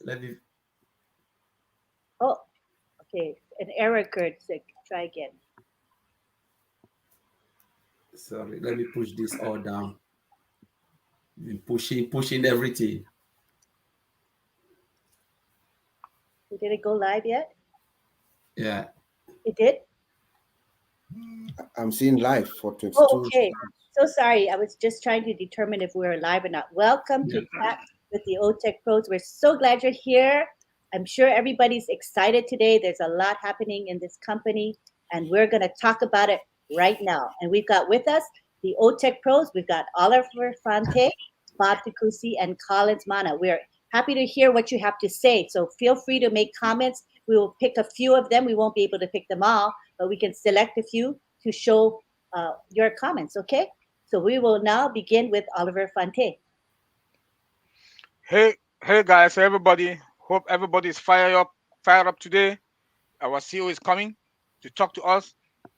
Let me. Oh, okay. An error occurred. So try again. Sorry. Let me push this all down. Been pushing everything. Did it go live yet? Yeah. It did? I'm seeing live for Oh, 22. okay. So sorry. I was just trying to determine if we were live or not. Welcome to Yeah. Chat with the OTech Pros. We're so glad you're here. I'm sure everybody's excited today. There's a lot happening in this company, and we're going to talk about it right now. And we've got with us the OTech Pros. We've got Oliver Fonte, Bob Takusi, and Collins Mana. We're happy to hear what you have to say. So feel free to make comments. We will pick a few of them. We won't be able to pick them all, but we can select a few to show your comments, okay? So we will now begin with Oliver Fonte. Hey guys, everybody. Hope everybody is fired up today. Our CEO is coming to talk to us.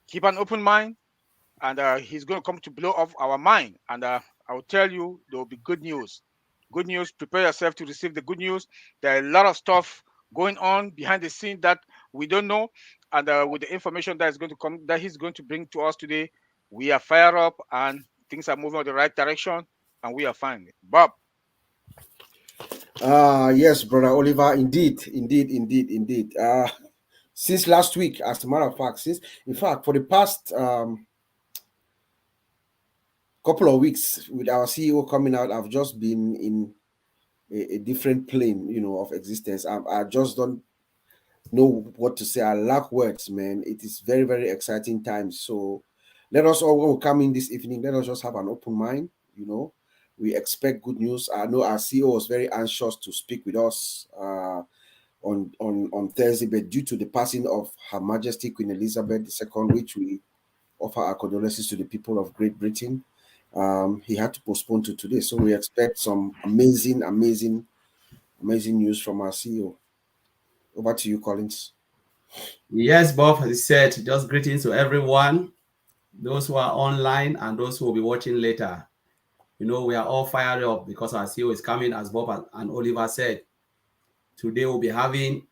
Keep an open mind, and he's going to come to blow off our mind. And I will tell you, there will be good news. Good news. Prepare yourself to receive the good news. There are a lot of stuff going on behind the scene that we don't know, and with the information that is going to come, that he's going to bring to us today, we are fired up and things are moving in the right direction, and we are fine. Bob. Yes, brother Oliver. Indeed. Since last week, as a matter of fact, in fact, for the past couple of weeks, with our CEO coming out, I've just been in a different plane, of existence. I just don't know what to say. I lack words, man. It is very, very exciting times. So let us all, when we come in this evening, let us just have an open mind, We expect good news. I know our CEO was very anxious to speak with us on Thursday, but due to the passing of Her Majesty Queen Elizabeth II, which we offer our condolences to the people of Great Britain, he had to postpone to today. So we expect some amazing news from our CEO. Over to you, Collins. Yes, Bob, as he said, just greetings to everyone, those who are online and those who will be watching later. We are all fired up because our CEO is coming, as Bob and Oliver said. Today we'll be having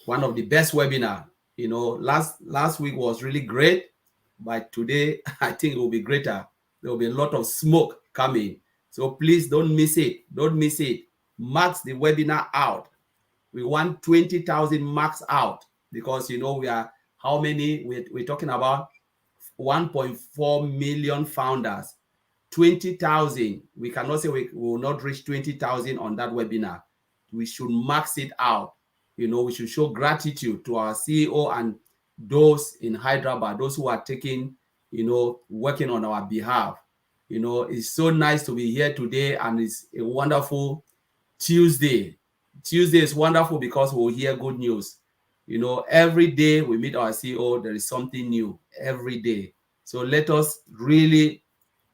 one of the best webinar. Last week was really great, but today I think it will be greater. There will be a lot of smoke coming. So please don't miss it. Don't miss it. Mark the webinar out. We want 20,000 marks out because we are how many? We're talking about 1.4 million founders. 20,000. We cannot say we will not reach 20,000 on that webinar. We should max it out. We should show gratitude to our CEO and those in Hyderabad, those who are taking, working on our behalf. It's so nice to be here today, and it's a wonderful Tuesday. Tuesday is wonderful because we'll hear good news. Every day we meet our CEO, there is something new every day. So let us really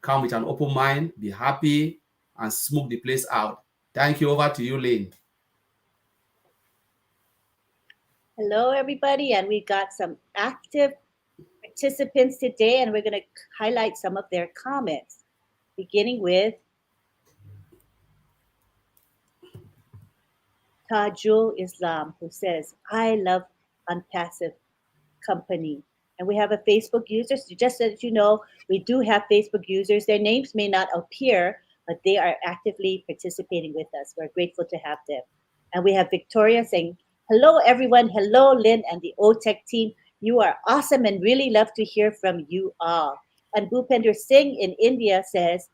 come with an open mind, be happy, and smoke the place out. Thank you. Over to you, Lane. Hello, everybody, and we got some active participants today, and we're going to highlight some of their comments, beginning with Tajul Islam, who says, I love Unpassive Company. And we have a Facebook user. So just so that you know, we do have Facebook users. Their names may not appear, but they are actively participating with us. We're grateful to have them. And we have Victoria saying, hello, everyone. Hello, Lynn and the OTech team. You are awesome and really love to hear from you all. And Bhupender Singh in India says,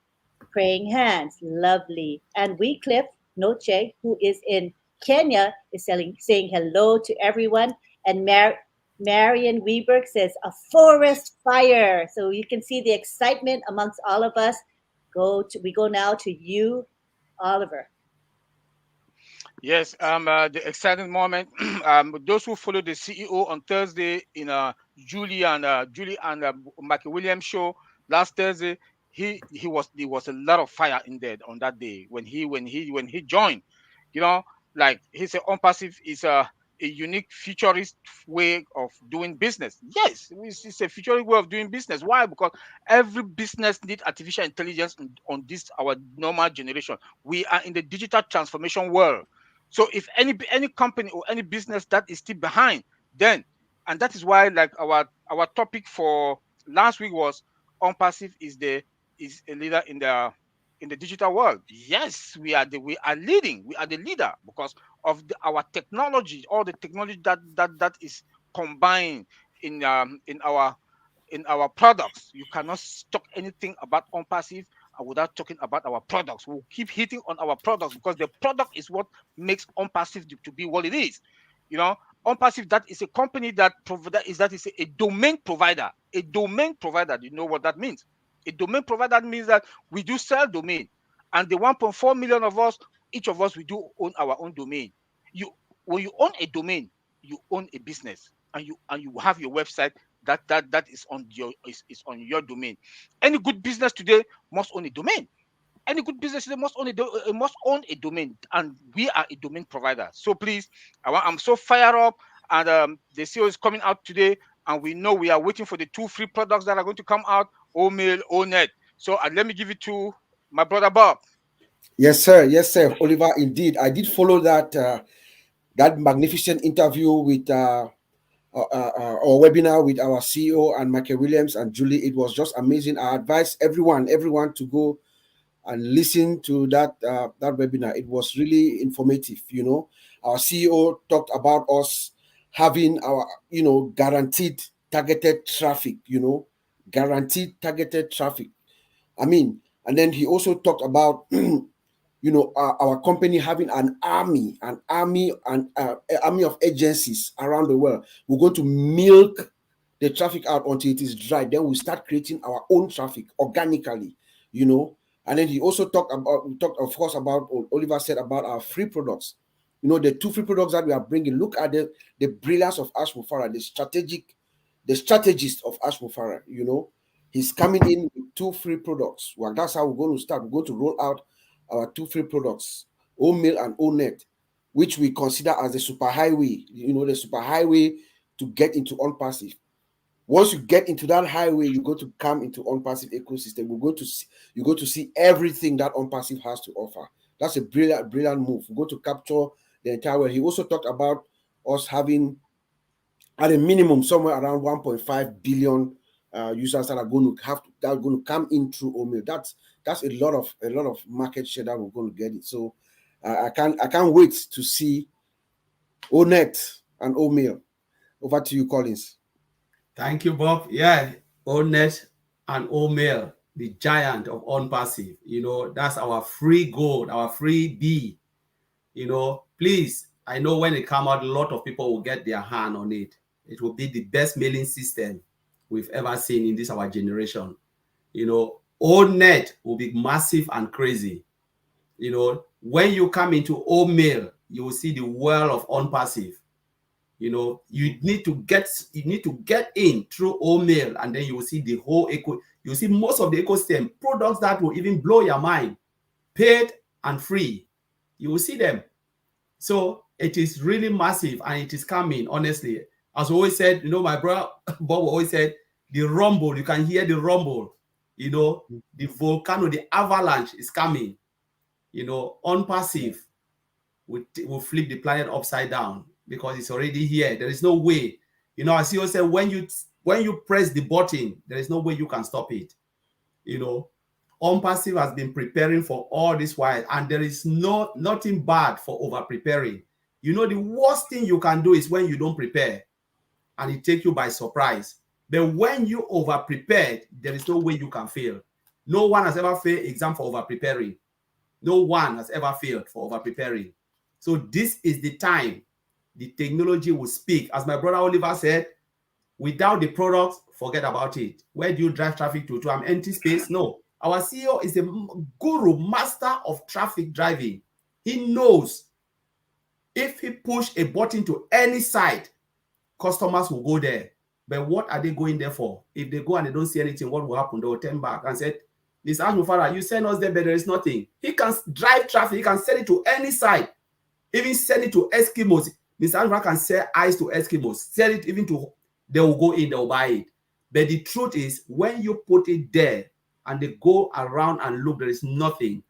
praying hands, lovely. And Wycliffe Noche, who is in Kenya, is saying hello to everyone. And Marion Weberg says, a forest fire. So you can see the excitement amongst all of us. We go now to you, Oliver. Yes, the exciting moment. Those who follow the CEO on Thursday in Julie and Mikey Williams show last Thursday, there was a lot of fire in there on that day when he joined. You know, like he said, on passive is a unique futurist way of doing business. Yes, it's a futurist way of doing business. Why? Because every business needs artificial intelligence on this our normal generation. We are in the digital transformation world. So if any company or any business that is still behind, then, and that is why, like, our topic for last week was passive is a leader in the digital world. Yes, we are leading. We are the leader because of our technology, all the technology that is combined in our products. You cannot talk anything about passive without talking about our products. We'll keep hitting on our products because the product is what makes passive to be what it is. You know, passive, that is a company that is a domain provider. A domain provider. You know what that means? A domain provider means that we do sell domain, and the 1.4 million of us, each of us, we do own our own domain. You When you own a domain, you own a business, and you have your website that is on is on your domain. Any good business today must own a domain. Any good business today must own a domain, and we are a domain provider. So please, I'm so fired up, and the CEO is coming out today, and we know we are waiting for the 2 free products that are going to come out, Omail, Onet. So let me give it to my brother Bob. Yes, sir. Yes, sir. Oliver, indeed, I did follow that magnificent interview with our webinar with our CEO and Michael Williams and Julie. It was just amazing. I advise everyone to go and listen to that webinar. It was really informative. Our CEO talked about us having our guaranteed targeted traffic. Guaranteed targeted traffic. I mean, and then he also talked about our company having an army of agencies around the world. We're going to milk the traffic out until it is dry. Then we start creating our own traffic organically. And then he also talked, of course, about Oliver said about our free products. The 2 free products that we are bringing. Look at the brilliance of Ash Mufara, the strategist of Ash Mufara. He's coming in with 2 free products. Well, that's how we're going to start. We're going to roll out our 2 free products, Omail and Onet, which we consider as the superhighway. The superhighway to get into passive. Once you get into that highway, you're going to come into passive ecosystem. You're going to see everything that passive has to offer. That's a brilliant move. We're going to capture the entire world. He also talked about us having, at a minimum, somewhere around 1.5 billion users that are going to come in through Omail. That's a lot of market share that we're going to get it. So I can't wait to see Onet and Omail. Over to you, Collins. Thank you, Bob. Yeah, Onet and Omail, the giant of passive. That's our free gold, our free B. Please, I know when it come out, a lot of people will get their hand on it. It will be the best mailing system we've ever seen in this our generation. Onet will be massive and crazy. When you come into Omail, you will see the world of passive. You need to get in through Omail, and then you will see the whole you will see most of the ecosystem products that will even blow your mind, paid and free. You will see them. So it is really massive, and it is coming. Honestly, as we always said, my brother Bob always said, the rumble. You can hear the rumble. The volcano, the avalanche is coming. Passive will flip the planet upside down because it's already here. There is no way. As you said, when you press the button, there is no way you can stop it. Passive has been preparing for all this while, and there is nothing bad for over preparing. The worst thing you can do is when you don't prepare and it takes you by surprise. But when you over prepared, there is no way you can fail. No one has ever failed exam for over preparing. No one has ever failed for over preparing. So this is the time the technology will speak. As my brother Oliver said, without the products, forget about it. Where do you drive traffic to? To an empty space? No. Our CEO is a guru, master of traffic driving. He knows if he push a button to any site, customers will go there. But what are they going there for? If they go and they don't see anything, what will happen? They will turn back and say, Mr. Ashmufara, you send us there, but there is nothing. He can drive traffic. He can send it to any site. Even send it to Eskimos. Mr. Ashmufara can sell ice to Eskimos. Sell it even to, they will go in, they will buy it. But the truth is, when you put it there and they go around and look, there is nothing,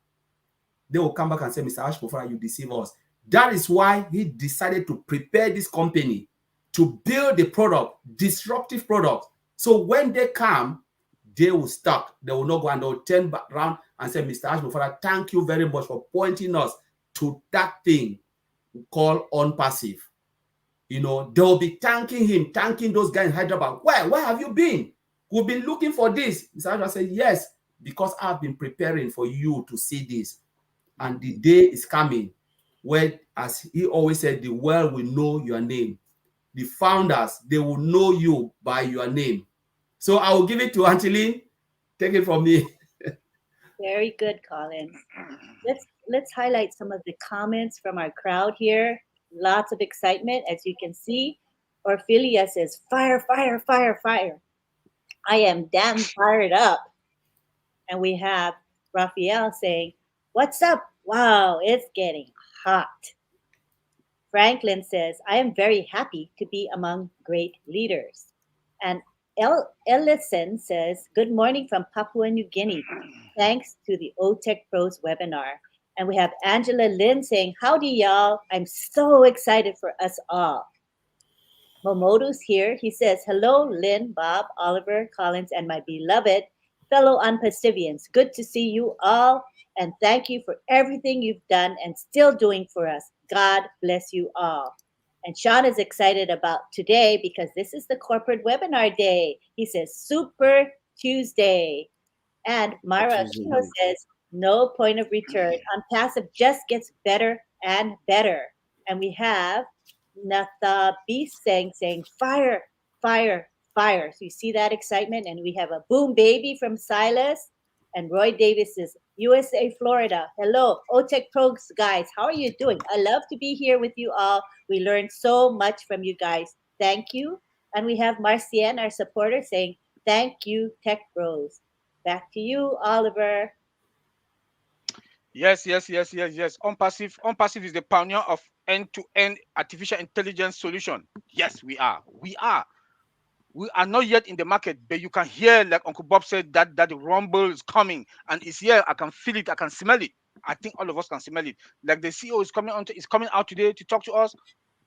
they will come back and say, Mr. Ashmufara, you deceive us. That is why he decided to prepare this company to build a product, disruptive product. So when they come, they will stop. They will not go, and they will turn back around and say, Mr. Ashby, Father, thank you very much for pointing us to that thing called unpassive. You know, they'll be thanking him, thanking those guys in Hyderabad. Where have you been? We've been looking for this. Mr. Ashby said, yes, because I've been preparing for you to see this. And the day is coming where, as he always said, the world will know your name. The founders, they will know you by your name. So I will give it to Auntie Lynn. Take it from me. Very good, Collins. Let's highlight some of the comments from our crowd here. Lots of excitement, as you can see. Orphelia says, fire, fire, fire, fire. I am damn fired up. And we have Raphael saying, what's up? Wow, it's getting hot. Franklin says, I am very happy to be among great leaders. And Ellison says, good morning from Papua New Guinea. Thanks to the OTech Pros webinar. And we have Angela Lynn saying, howdy, y'all. I'm so excited for us all. Momodu's here. He says, hello, Lynn, Bob, Oliver, Collins, and my beloved fellow Unpacifians. Good to see you all. And thank you for everything you've done and still doing for us. God bless you all. And Sean is excited about today because this is the corporate webinar day. He says, Super Tuesday. And Myra Aquino says, no point of return. Unpassive just gets better and better. And we have Natha Beast saying, fire, fire, fire. So you see that excitement? And we have a boom baby from Silas. And Roy Davis is USA, Florida. Hello, OTech Pros guys. How are you doing? I love to be here with you all. We learned so much from you guys. Thank you. And we have Marcienne, our supporter, saying, thank you, Tech Bros. Back to you, Oliver. Yes. Unpassive is the pioneer of end-to-end artificial intelligence solution. Yes, we are. We are not yet in the market, but you can hear, like Uncle Bob said, that the rumble is coming and it's here. I can feel it. I can smell it. I think all of us can smell it. Like the CEO is coming out today to talk to us.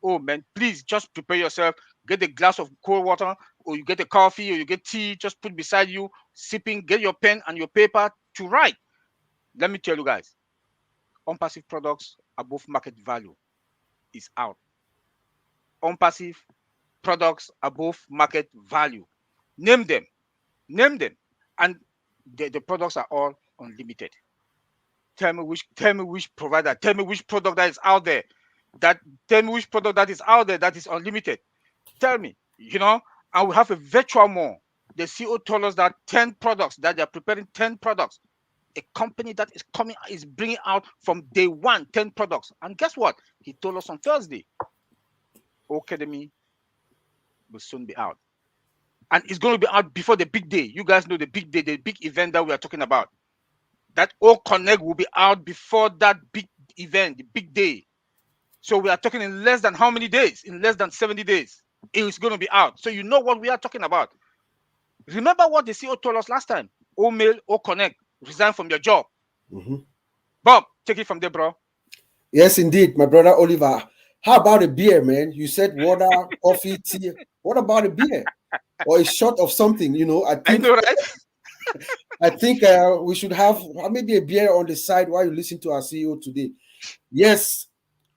Oh man, please just prepare yourself. Get a glass of cold water, or you get a coffee, or you get tea. Just put beside you, sipping. Get your pen and your paper to write. Let me tell you guys, unpassive products above market value is out. Unpassive products above market value. Name them, and the products are all unlimited. Tell me which provider. Tell me which product that is out there. Tell me which product that is out there that is unlimited. Tell me, and we have a virtual mall. The CEO told us that 10 products, that they're preparing 10 products. A company that is bringing out from day one 10 products. And guess what? He told us on Thursday, Academy will soon be out. And it's going to be out before the big day. You guys know the big day, the big event that we are talking about. That O Connect will be out before that big event, the big day. So we are talking in less than how many days? In less than 70 days. It is going to be out. So you know what we are talking about. Remember what the CEO told us last time. O Mail, O Connect, resign from your job. Mm-hmm. Bob, take it from there, bro. Yes, indeed, my brother Oliver. How about a beer, man? You said water, coffee, tea. What about a beer? Or a shot of something, I know, right? I think we should have maybe a beer on the side while you listen to our CEO today. Yes,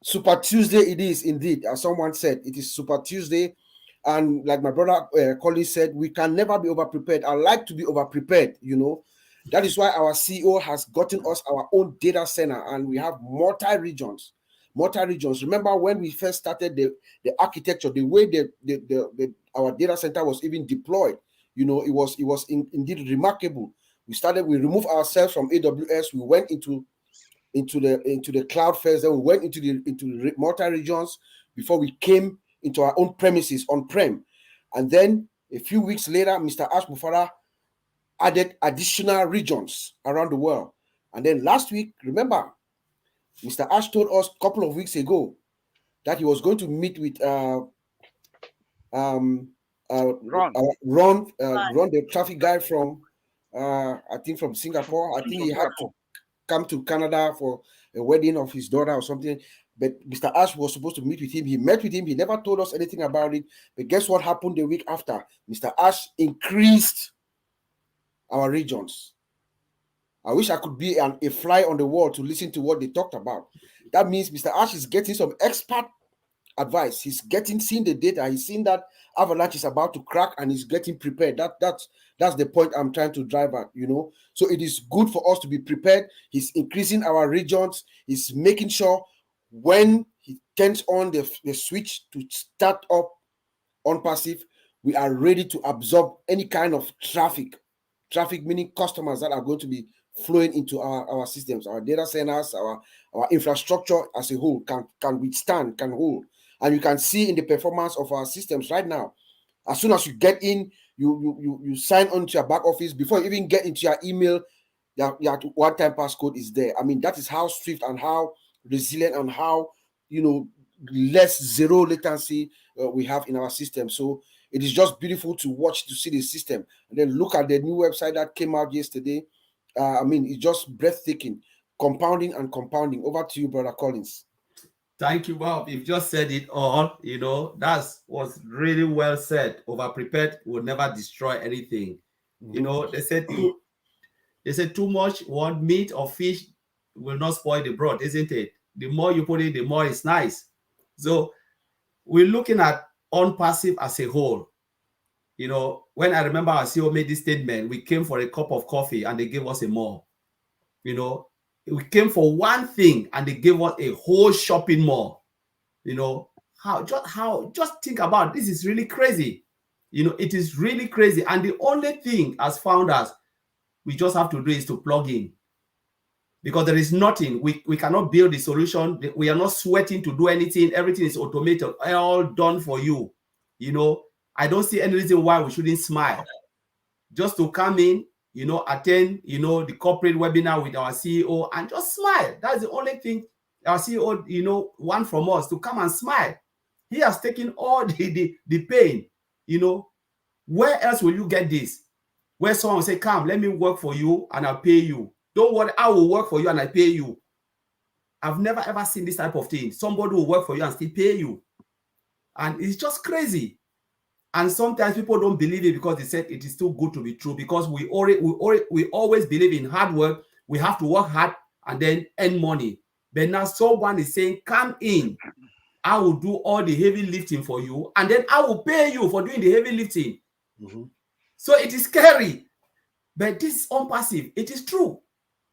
Super Tuesday it is indeed. As someone said, it is Super Tuesday. And like my brother Colin said, we can never be over-prepared. I like to be over-prepared, That is why our CEO has gotten us our own data center, and we have multi-regions. Remember when we first started the architecture, the way our data center was even deployed, it was indeed remarkable. We removed ourselves from AWS. We went into the cloud first, then we went into multi-regions before we came into our own premises on-prem. And then a few weeks later, Mr. Ash Mufara added additional regions around the world. And then last week, remember, Mr. Ash told us a couple of weeks ago that he was going to meet with Ron, the traffic guy from I think from Singapore. I think he had to come to Canada for a wedding of his daughter or something. But Mr. Ash was supposed to meet with him. He met with him. He never told us anything about it. But guess what happened the week after? Mr. Ash increased our regions. I wish I could be a fly on the wall to listen to what they talked about. That means Mr. Ash is getting some expert advice. He's seeing the data. He's seeing that avalanche is about to crack, and he's getting prepared. That's the point I'm trying to drive at. So it is good for us to be prepared. He's increasing our regions. He's making sure when he turns on the switch to start up on passive, we are ready to absorb any kind of traffic meaning customers that are going to be flowing into our systems, our data centers, our infrastructure as a whole can withstand, can hold. And you can see in the performance of our systems right now, as soon as you get in, you sign on to your back office. Before you even get into your email, your one-time passcode is there. I mean, that is how swift and how resilient and how less zero latency we have in our system. So it is just beautiful to watch, to see the system. And then look at the new website that came out yesterday. I mean, it's just breathtaking. Compounding and compounding. Over to you, Brother Collins. Thank you, Bob. You've just said it all. That was really well said. Over-prepared will never destroy anything. They said too much meat or fish will not spoil the broth, isn't it? The more you put it, the more it's nice. So we're looking at on-passive as a whole. When I remember our CEO made this statement, we came for a cup of coffee and they gave us a more. We came for one thing and they gave us a whole shopping mall. Just think about this. Is really crazy. It is really crazy. And the only thing as founders we just have to do is to plug in, because there is nothing. We cannot build the solution. We are not sweating to do anything. Everything is automated, all done for you. I don't see any reason why we shouldn't smile. Just to come in, attend, the corporate webinar with our CEO and just smile. That's the only thing our CEO, want from us, to come and smile. He has taken all the pain. Where else will you get this? Where someone will say, come, let me work for you and I'll pay you. Don't worry, I will work for you and I pay you. I've never ever seen this type of thing. Somebody will work for you and still pay you. And it's just crazy. And sometimes people don't believe it because they said it is too good to be true, because we always believe in hard work. We have to work hard and then earn money. But now someone is saying, come in, I will do all the heavy lifting for you, and then I will pay you for doing the heavy lifting. Mm-hmm. So it is scary, but this is unpassive. It is true,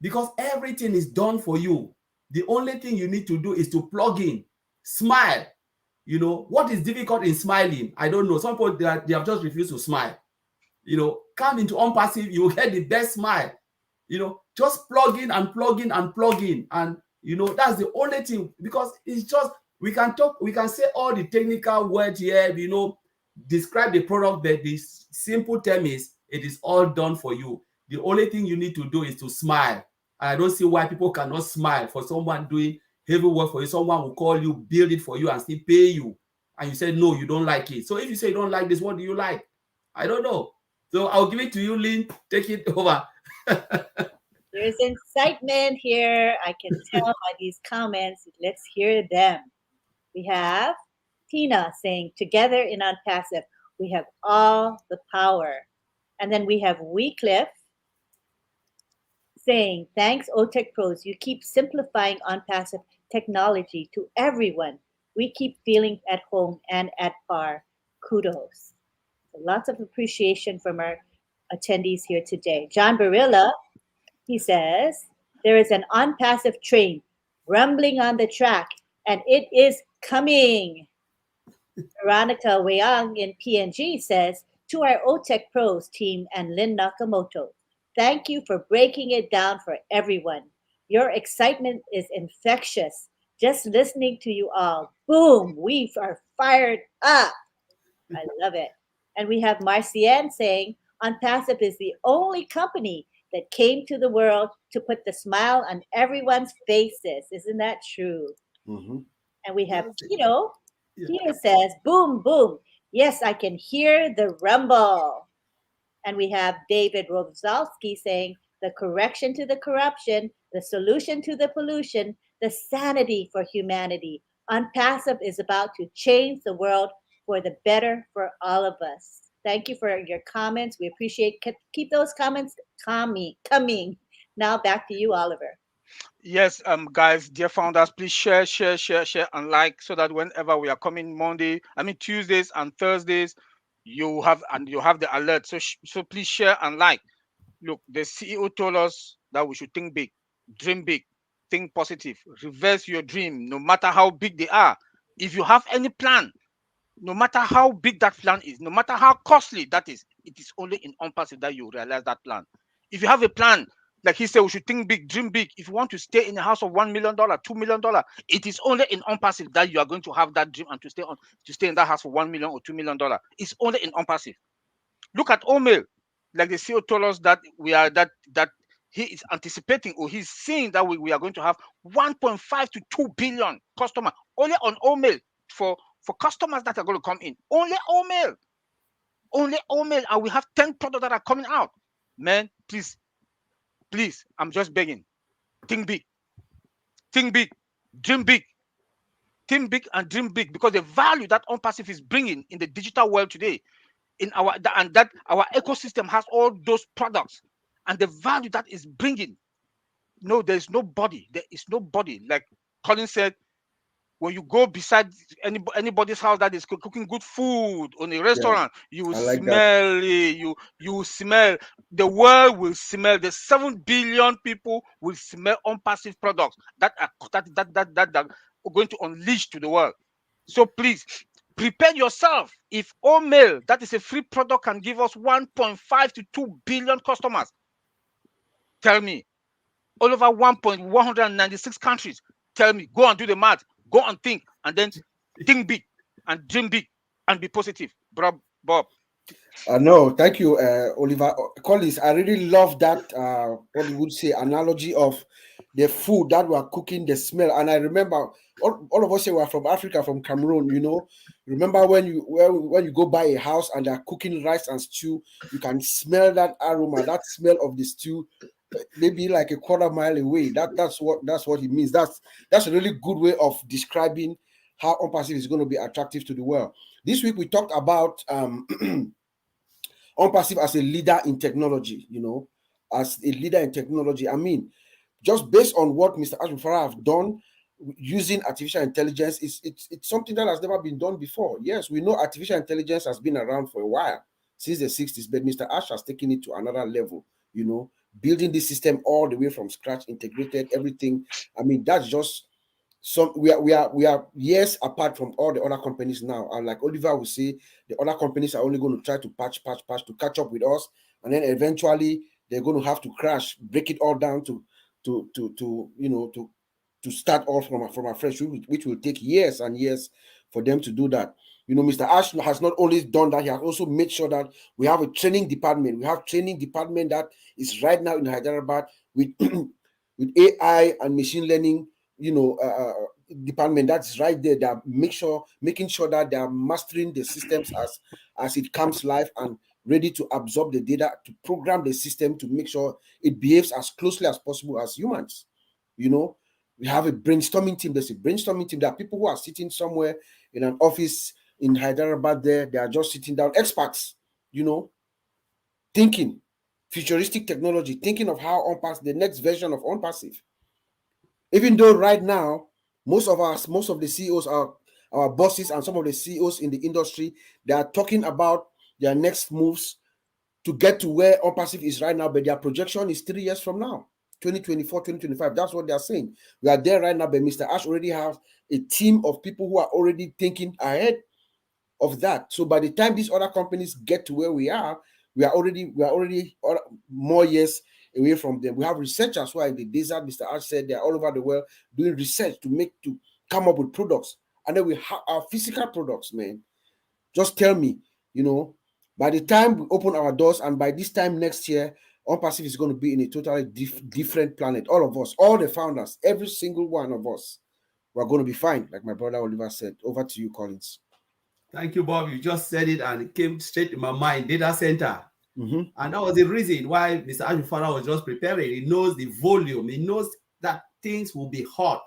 because everything is done for you. The only thing you need to do is to plug in, smile. What is difficult in smiling? I don't know. Some people, they have just refused to smile. Come into unpassive, you will get the best smile. Just plug in and plug in and plug in. And, that's the only thing, because it's just, we can say all the technical words here, describe the product, but the simple term is, it is all done for you. The only thing you need to do is to smile. And I don't see why people cannot smile for someone doing heavy work for you. Someone will call you, build it for you, and still pay you. And you say, no, you don't like it. So if you say you don't like this, what do you like? I don't know. So I'll give it to you, Lynn. Take it over. There's excitement here. I can tell by these comments. Let's hear them. We have Tina saying, together in Unpassive, we have all the power. And then we have Weecliff saying, thanks, OTech Pros. You keep simplifying Unpassive technology to everyone. We keep feeling at home and at par. Kudos. So lots of appreciation from our attendees here today. John Barilla, he says, there is an Unpassive train rumbling on the track, and it is coming. Veronica Weang in PNG says, to our OTech Pros team and Lynn Nakamoto, thank you for breaking it down for everyone. Your excitement is infectious. Just listening to you all, boom, we are fired up. I love it. And we have Marcienne saying, Unpassive is the only company that came to the world to put the smile on everyone's faces. Isn't that true? Mm-hmm. And we have Tito. Tito says, boom, boom. Yes, I can hear the rumble. And we have David Rozalski saying, the correction to the corruption, the solution to the pollution, the sanity for humanity. Unpassive is about to change the world for the better for all of us. Thank you for your comments. We appreciate keep those comments coming. Now back to you, Oliver. Yes, guys, dear founders, please share, share, share, share, and like, so that whenever we are coming Tuesdays and Thursdays, you have the alert. So please share and like. Look, the CEO told us that we should think big, dream big, think positive, reverse your dream, no matter how big they are. If you have any plan, no matter how big that plan is, no matter how costly that is, it is only in unpassive that you realize that plan. If you have a plan, like he said, we should think big, dream big. If you want to stay in a house of $1 million, $2 million, it is only in unpassive that you are going to have that dream and to stay in that house for $1 million or $2 million. It's only in unpassive. Look at Omail, like the CEO told us that we are that he is anticipating, or he's seeing that we are going to have 1.5 to 2 billion customers only on Omail for customers that are going to come in. Only Omail. Only Omail. And we have 10 products that are coming out. Man, please, I'm just begging. Think big. Think big. Dream big. Think big and dream big, because the value that OnPassive is bringing in the digital world today, in that our ecosystem has all those products, and the value that is bringing. No, there is nobody. Like Colin said, when you go beside anybody's house that is cooking good food on a Yeah, restaurant, you will I like that. smell it. You will smell. The world will smell. The 7 billion people will smell unpassive products that are going to unleash to the world. So please prepare yourself. If Omail, that is a free product, can give us 1.5 to 2 billion customers, tell me, all over 196 countries. Tell me, go and do the math, go and think, and then think big and dream big and be positive. Bob. No, thank you, Oliver. Collins, I really love that, what you would say, analogy of the food that we're cooking, the smell. And I remember all of us here were from Africa, from Cameroon, you know. Remember when you go buy a house and they're cooking rice and stew, you can smell that aroma, that smell of the stew, maybe like a quarter mile away. That's what it means. That's a really good way of describing how OnPassive is going to be attractive to the world. This week we talked about OnPassive as a leader in technology, you know, as a leader in technology. I mean, just based on what Mr. Ashbufara have done using artificial intelligence, it's something that has never been done before. Yes, we know artificial intelligence has been around for a while, since the 60s, but Mr. Ash has taken it to another level, you know, building this system all the way from scratch, integrated everything. I mean, that's just some we are years apart from all the other companies now. And like Oliver will say, the other companies are only going to try to patch to catch up with us, and then eventually they're going to have to crash, break it all down to start all from afresh, which will take years and years for them to do that. You know, Mr. Ash has not only done that, he has also made sure that we have a training department. We have training department that is right now in Hyderabad with with AI and machine learning, you know, department that's right there. That making sure that they are mastering the systems as it comes live and ready to absorb the data, to program the system to make sure it behaves as closely as possible as humans. You know, we have a brainstorming team. There's a brainstorming team. There are people who are sitting somewhere in an office in Hyderabad there. They are just sitting down, experts, you know, thinking futuristic technology, thinking of how the next version of OnPassive. Even though right now, most of the CEOs are our bosses, and some of the CEOs in the industry, they are talking about their next moves to get to where OnPassive is right now, but their projection is 3 years from now, 2024, 2025. That's what they are saying. We are there right now, but Mr. Ash already has a team of people who are already thinking ahead of that. So by the time these other companies get to where we are already more years away from them. We have researchers who are in the desert. Mr. Ash said they're all over the world doing research to come up with products. And then we have our physical products, man. Just tell me, you know, by the time we open our doors, and by this time next year, OnPassive is going to be in a totally different planet. All of us, all the founders, every single one of us, we're going to be fine, like my brother Oliver said. Over to you, Collins. Thank you, Bob. You just said it and it came straight to my mind, data center. Mm-hmm. And that was the reason why Mr. Ashufara was just preparing. He knows the volume. He knows that things will be hot.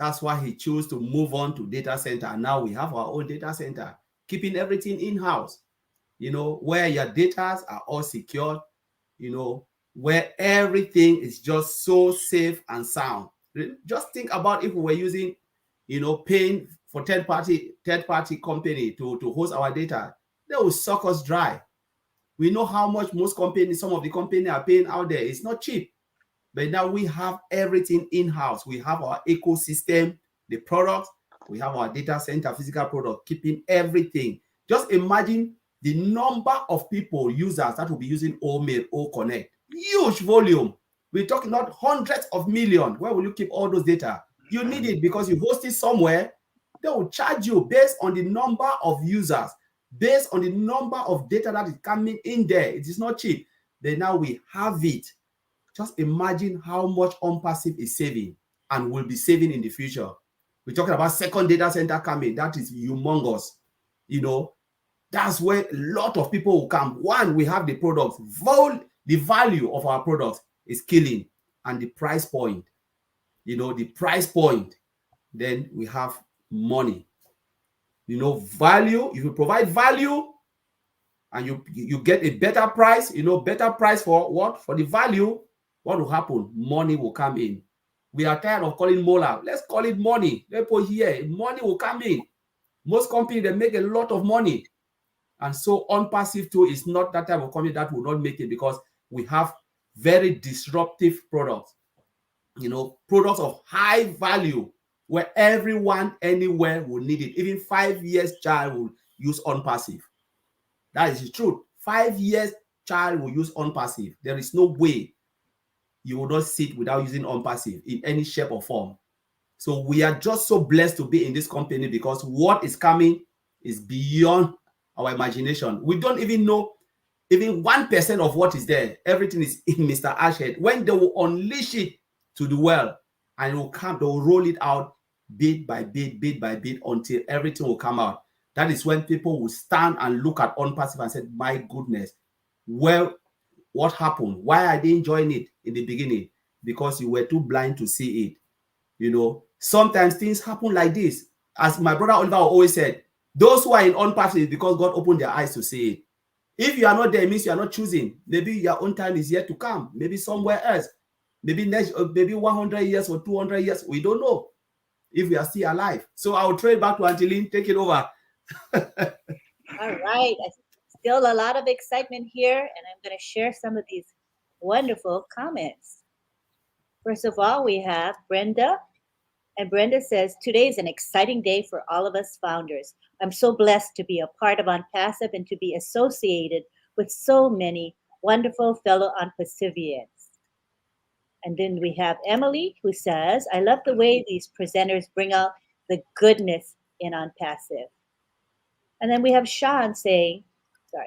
That's why he chose to move on to data center. And now we have our own data center, keeping everything in-house, where your data are all secured, where everything is just so safe and sound. Just think about if we were using, paying for third party company to host our data, they will suck us dry. We know how much some of the companies are paying out there. It's not cheap. But now we have everything in-house. We have our ecosystem, the products, we have our data center, physical product, keeping everything. Just imagine the number of people, users that will be using OMail, OConnect. Huge volume. We're talking not hundreds of millions. Where will you keep all those data? You need it because you host it somewhere. They will charge you based on the number of users, based on the number of data that is coming in there. It is not cheap. Then now we have it. Just imagine how much OnPassive is saving and will be saving in the future. We're talking about second data center coming. That is humongous. That's where a lot of people will come. One, we have the products. The value of our products is killing. And the price point. The price point. Then we have money. Value. If you provide value and you get a better price, better price for what? For the value. What will happen? Money will come in. We are tired of calling Mola. Let's call it money. Let's put here. Money will come in. Most companies, they make a lot of money. And so OnPassive too is not that type of company that will not make it, because we have very disruptive products. Products of high value where everyone anywhere will need it. Even 5 years child will use OnPassive. That is the truth. 5 years child will use OnPassive. There is no way you will not sit without using OnPassive in any shape or form. So we are just so blessed to be in this company, because what is coming is beyond our imagination. We don't even know even 1% of what is there. Everything is in Mr. Ashhead. When they will unleash it to the world, and it will come, they will roll it out bit by bit until everything will come out. That is when people will stand and look at OnPassive and say, my goodness, well, what happened? Why I didn't join it in the beginning? Because you were too blind to see it. Sometimes things happen like this. As my brother Oliver always said, those who are in OnPassive is because God opened their eyes to see it. If you are not there, it means you are not choosing. Maybe your own time is yet to come. Maybe somewhere else. Maybe next, maybe 100 years or 200 years. We don't know if we are still alive. So I will trade back to Angeline. Take it over. All right. Still a lot of excitement here, and I'm going to share some of these wonderful comments. First of all, we have Brenda. And Brenda says, today is an exciting day for all of us founders. I'm so blessed to be a part of OnPassive and to be associated with so many wonderful fellow OnPassivians. And then we have Emily, who says, I love the way these presenters bring out the goodness in OnPassive. And then we have Sean saying, what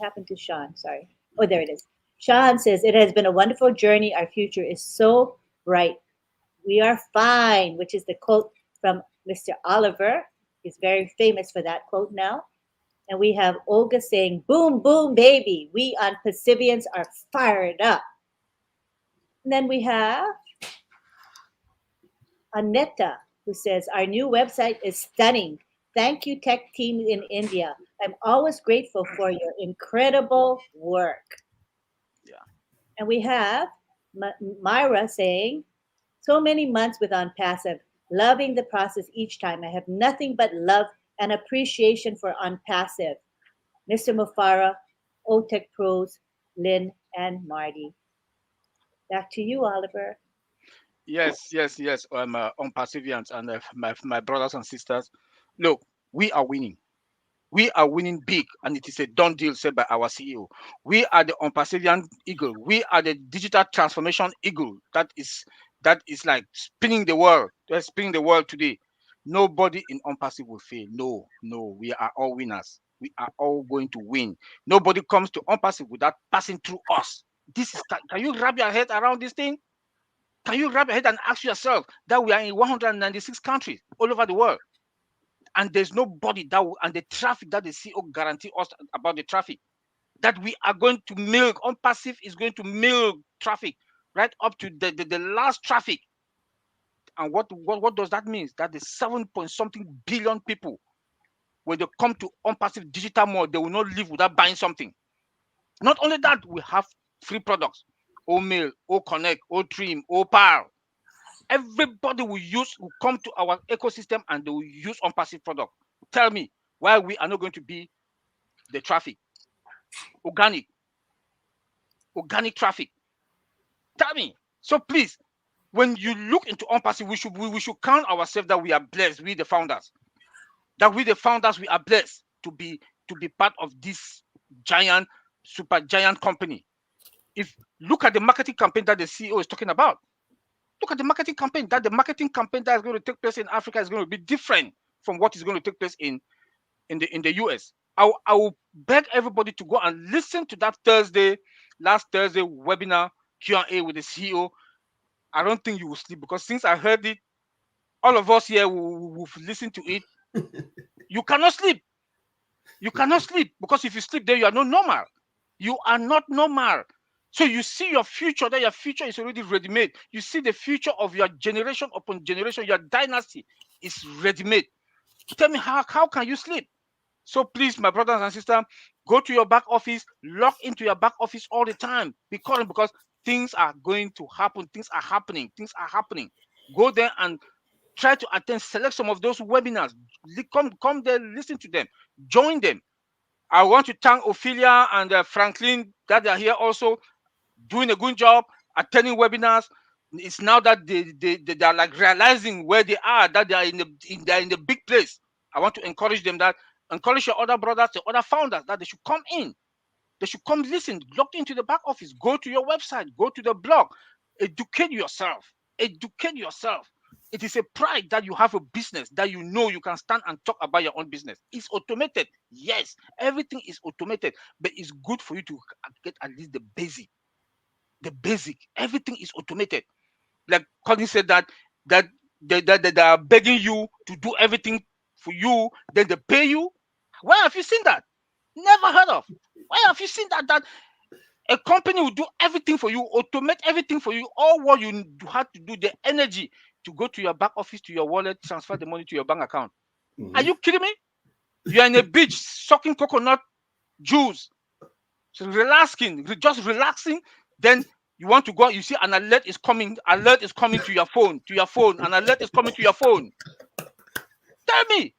happened to Sean? Sorry. Oh, there it is. Sean says, it has been a wonderful journey. Our future is so bright. We are fine, which is the quote from Mr. Oliver. He's very famous for that quote now. And we have Olga saying, boom, boom, baby. We OnPassivians are fired up. And then we have Aneta, who says, our new website is stunning. Thank you, tech team in India. I'm always grateful for your incredible work. Yeah. And we have Myra saying, so many months with OnPassive, loving the process each time. I have nothing but love and appreciation for OnPassive. Mr. Mufara, OTech Pros, Lynn, and Marty. Back to you, Oliver. Yes. OnPassivians and my brothers and sisters. Look, we are winning. We are winning big, and it is a done deal said by our CEO. We are the OnPassivian eagle. We are the digital transformation eagle that is like spinning the world. They're spinning the world today. Nobody in OnPassive will fail. No, we are all winners. We are all going to win. Nobody comes to OnPassive without passing through us. Can you wrap your head around this thing? Can you wrap your head and ask yourself that we are in 196 countries all over the world? And there's nobody and the traffic that the CEO guarantee us about the traffic that we are going to milk. OnPassive is going to milk traffic right up to the last traffic. And what does that mean? That the 7 point something billion people, when they come to unpassive digital mall, they will not live without buying something. Not only that, we have free products. Mail, Connect, Trim, Pal. Everybody will come to our ecosystem and they will use unpassive product. Tell me why we are not going to be the traffic. Organic traffic. Tell me. So please, when you look into unpassive, we should count ourselves that we are blessed, we the founders. That we the founders, we are blessed to be part of this giant, super giant company. If look at the marketing campaign that the CEO is talking about. Look at the marketing campaign. That the marketing campaign that is going to take place in Africa is going to be different from what is going to take place in the US. I will beg everybody to go and listen to that last Thursday webinar Q&A with the CEO. I don't think you will sleep, because since I heard it, all of us here will listen to it. You cannot sleep. You cannot sleep, because if you sleep there, you are not normal. You are not normal. So you see your future, that your future is already ready-made. You see the future of your generation upon generation, your dynasty is ready-made. Tell me, how can you sleep? So please, my brothers and sisters, go to your back office, log into your back office all the time, because things are going to happen. Things are happening. Go there and try to attend, select some of those webinars. Come there, listen to them, join them. I want to thank Ophelia and Franklin that they are here also, doing a good job attending webinars. It's now that they are like realizing where they are, that they are in the big place. I want to encourage them, that encourage your other brothers, the other founders, that they should come in. They should come listen, log into the back office, go to your website, go to the blog, educate yourself. Educate yourself. It is a pride that you have a business, that you know you can stand and talk about your own business. It's automated. Yes, everything is automated, but it's good for you to get at least the basic. The basic. Everything is automated. Like Colin said, that they are begging you to do everything for you, then they pay you. Where have you seen that? Never heard of. Why have you seen that a company will do everything for you, automate everything for you? All what you have to do, the energy to go to your back office, to your wallet, transfer the money to your bank account. Are you kidding me? You are in a beach sucking coconut juice, so just relaxing. Then you want to go, you see an alert is coming to your phone, an alert is coming to your phone. Tell me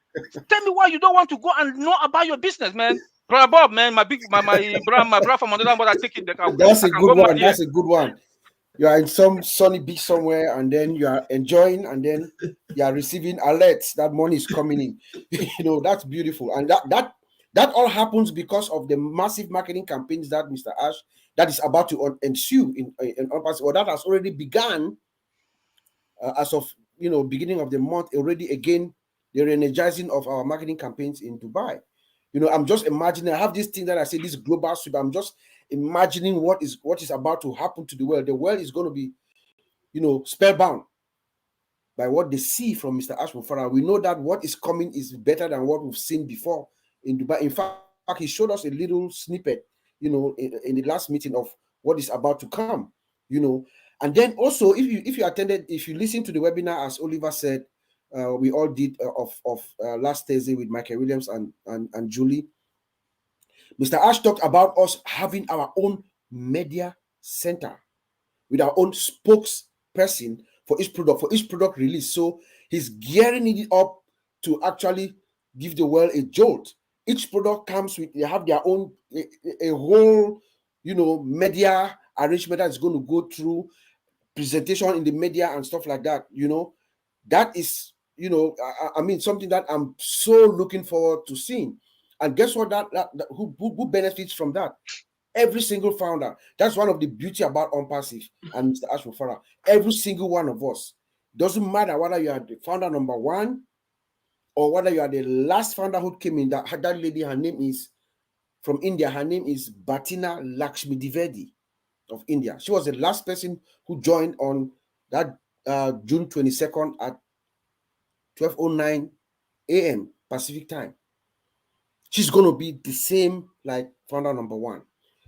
why you don't want to go and know about your business, man. Brother Bob, man, my brother from another mother, take it. That's a good one. That's a good one. You are in some sunny beach somewhere, and then you are enjoying, and then you are receiving alerts that money is coming in. That's beautiful, and that all happens because of the massive marketing campaigns that Mr. Ash that is about to ensue in or that has already begun as of beginning of the month. Already again, the re-energizing of our marketing campaigns in Dubai. I'm just imagining. I have this thing that I say, this global sweep. I'm just imagining what is about to happen to the world. The world is going to be, spellbound by what they see from Mr. Ashman Farah. We know that what is coming is better than what we've seen before in Dubai. In fact, he showed us a little snippet, in the last meeting of what is about to come, And then also, if you listen to the webinar, as Oliver said, we all did of last Thursday with Michael Williams and Julie. Mr. Ash talked about us having our own media center with our own spokesperson for each product release. So he's gearing it up to actually give the world a jolt. Each product comes with, they have their own, a whole, media arrangement that's going to go through, presentation in the media and stuff like that. That is, I mean, something that I'm so looking forward to seeing. And guess what? Who benefits from that? Every single founder. That's one of the beauty about Unpassive and Mr. Ash Farah. Every single one of us. Doesn't matter whether you are the founder number one or whether you are the last founder who came in. That lady, her name is from India. Her name is Batina Lakshmi Divedi of India. She was the last person who joined on that June 22nd at 12:09 a.m. Pacific time. She's going to be the same like founder number one.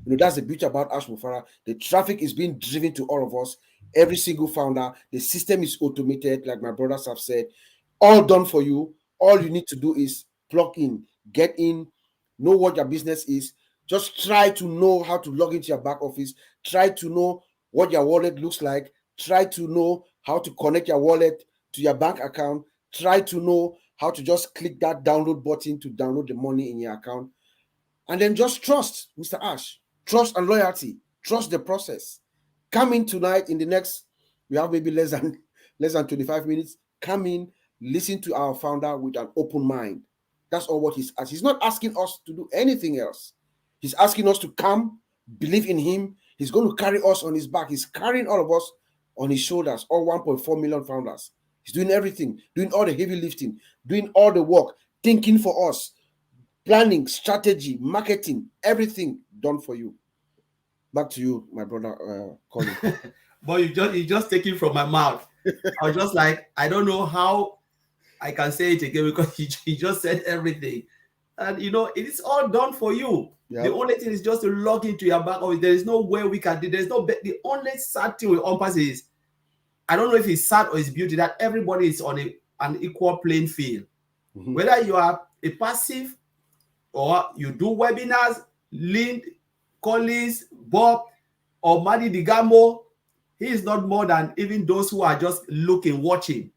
That's the beauty about Ash Mufara. The traffic is being driven to all of us, every single founder. The system is automated, like my brothers have said, all done for you. All you need to do is plug in, get in, know what your business is. Just try to know how to log into your back office. Try to know what your wallet looks like. Try to know how to connect your wallet to your bank account. Try to know how to just click that download button to download the money in your account. And then just trust, Mr. Ash. Trust and loyalty. Trust the process. Come in tonight in the next, we have maybe less than 25 minutes. Come in, listen to our founder with an open mind. That's all what he's asking. He's not asking us to do anything else. He's asking us to come, believe in him. He's going to carry us on his back. He's carrying all of us on his shoulders, all 1.4 million founders. He's doing everything, doing all the heavy lifting, doing all the work, thinking for us, planning, strategy, marketing, everything done for you. Back to you, my brother Colin. But you just take it from my mouth. I was just like, I don't know how I can say it again because he just said everything. And it is all done for you. Yep. The only thing is just to log into your back office. There is no way we can do. The only sad thing with OnPass is, I don't know if it's sad or it's beauty, that everybody is on an equal playing field. Mhm. Whether you are a passive or you do webinars, Lind, Collins, Bob, or Madi Digamo, he is not more than even those who are just looking, watching.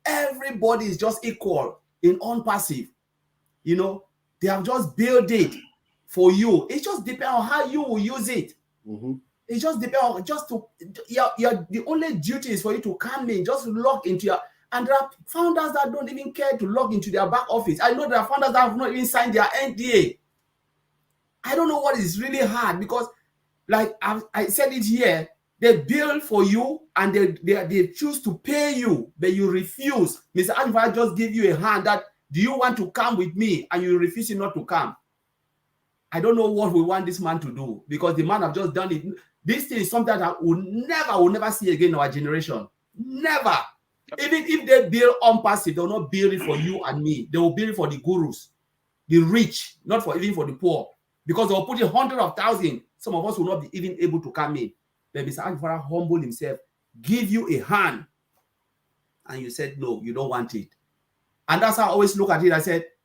Everybody is just equal in OnPassive. They have just built it for you. It just depends on how you will use it. Mhm. It just depends on the only duty is for you to come in, just log into your. And there are founders that don't even care to log into their back office. I know there are founders that have not even signed their NDA. I don't know what is really hard because, like I said it here, they bill for you and they choose to pay you, but you refuse. Mr. Alva just give you a hand that, do you want to come with me? And you refuse not to come. I don't know what we want this man to do because the man have just done it. This thing is something that I will never see again in our generation. Never. Even if they build OnPassive, they will not build it for you and me. They will build it for the gurus, the rich, not even for the poor. Because they will put in hundreds of thousands. Some of us will not be even able to come in. But Mr. Agifara humble himself, give you a hand. And you said, no, you don't want it. And that's how I always look at it.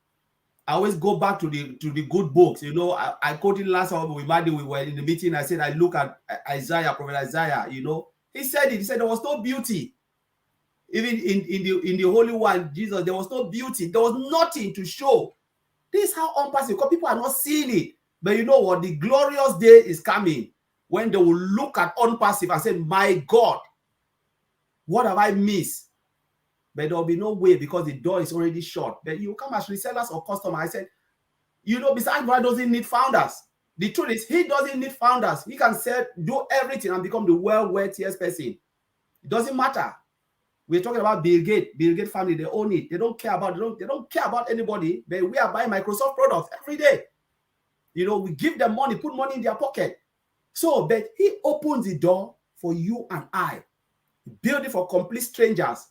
I always go back to the good books. I quoted last time with Madi, we were in the meeting. I said, I look at Isaiah, Prophet Isaiah, he said it. He said there was no beauty. Even in the Holy One, Jesus, there was no beauty. There was nothing to show. This is how OnPassive, because people are not seeing it. But you know what? The glorious day is coming when they will look at OnPassive and say, my God, what have I missed? But there will be no way because the door is already shut. But you come as resellers or customers. I said, besides God doesn't need founders. The truth is, he doesn't need founders. He can do everything and become the wealthiest person. It doesn't matter. We're talking about Bill Gates. Bill Gates family, they own it. They don't care about anybody. But we are buying Microsoft products every day. We give them money, put money in their pocket. So, but he opens the door for you and I. Build it for complete strangers.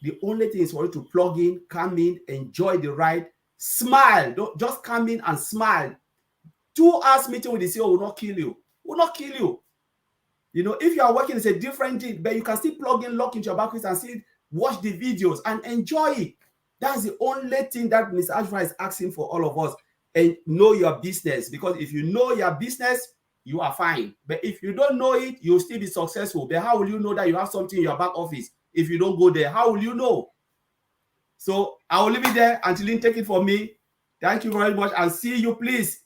The only thing is for you to plug in, come in, enjoy the ride, smile. Don't just come in and smile. 2 hours meeting with the CEO will not kill you. Will not kill you. If you are working, it's a different thing, but you can still plug in, lock into your back office and still watch the videos and enjoy it. That's the only thing that Mr. Ashford is asking for all of us. And know your business, because if you know your business, you are fine. But if you don't know it, you'll still be successful. But how will you know that you have something in your back office if you don't go there? How will you know? So I will leave it there until you take it from me. Thank you very much, and see you, please.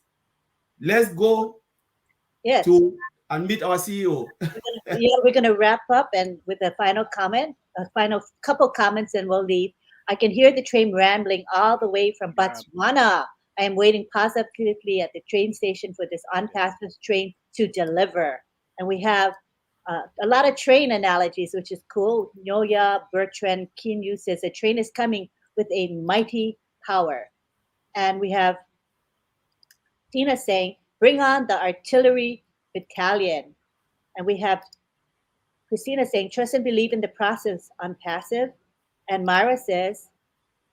Let's go to and meet our CEO. We're going to wrap up and with a final comment, a final couple comments, and we'll leave. I can hear the train rambling all the way from Botswana. I am waiting positively at the train station for this OnPassive train to deliver. And we have a lot of train analogies, which is cool. Nyoya Bertrand Kinyu says a train is coming with a mighty power. And we have Tina saying, bring on the artillery battalion. And we have Christina saying, trust and believe in the process OnPassive. And Myra says,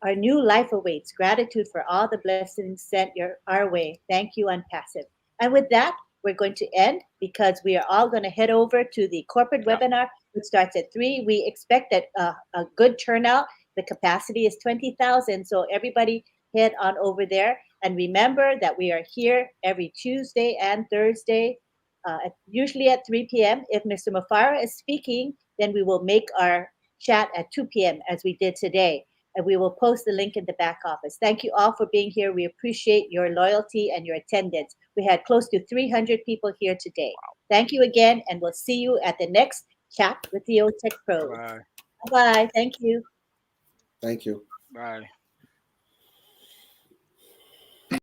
our new life awaits. Gratitude for all the blessings sent our way. Thank you, OnPassive. And with that, we're going to end because we are all going to head over to the corporate Yeah. webinar, which starts at 3. We expect that a good turnout. The capacity is 20,000. So everybody head on over there. And remember that we are here every Tuesday and Thursday, usually at 3 p.m. If Mr. Mafara is speaking, then we will make our chat at 2 p.m. as we did today. And we will post the link in the back office. Thank you all for being here. We appreciate your loyalty and your attendance. We had close to 300 people here today. Thank you again, and we'll see you at the next Chat with the Tech Pros. Bye. Bye-bye. Thank you. Thank you. Bye.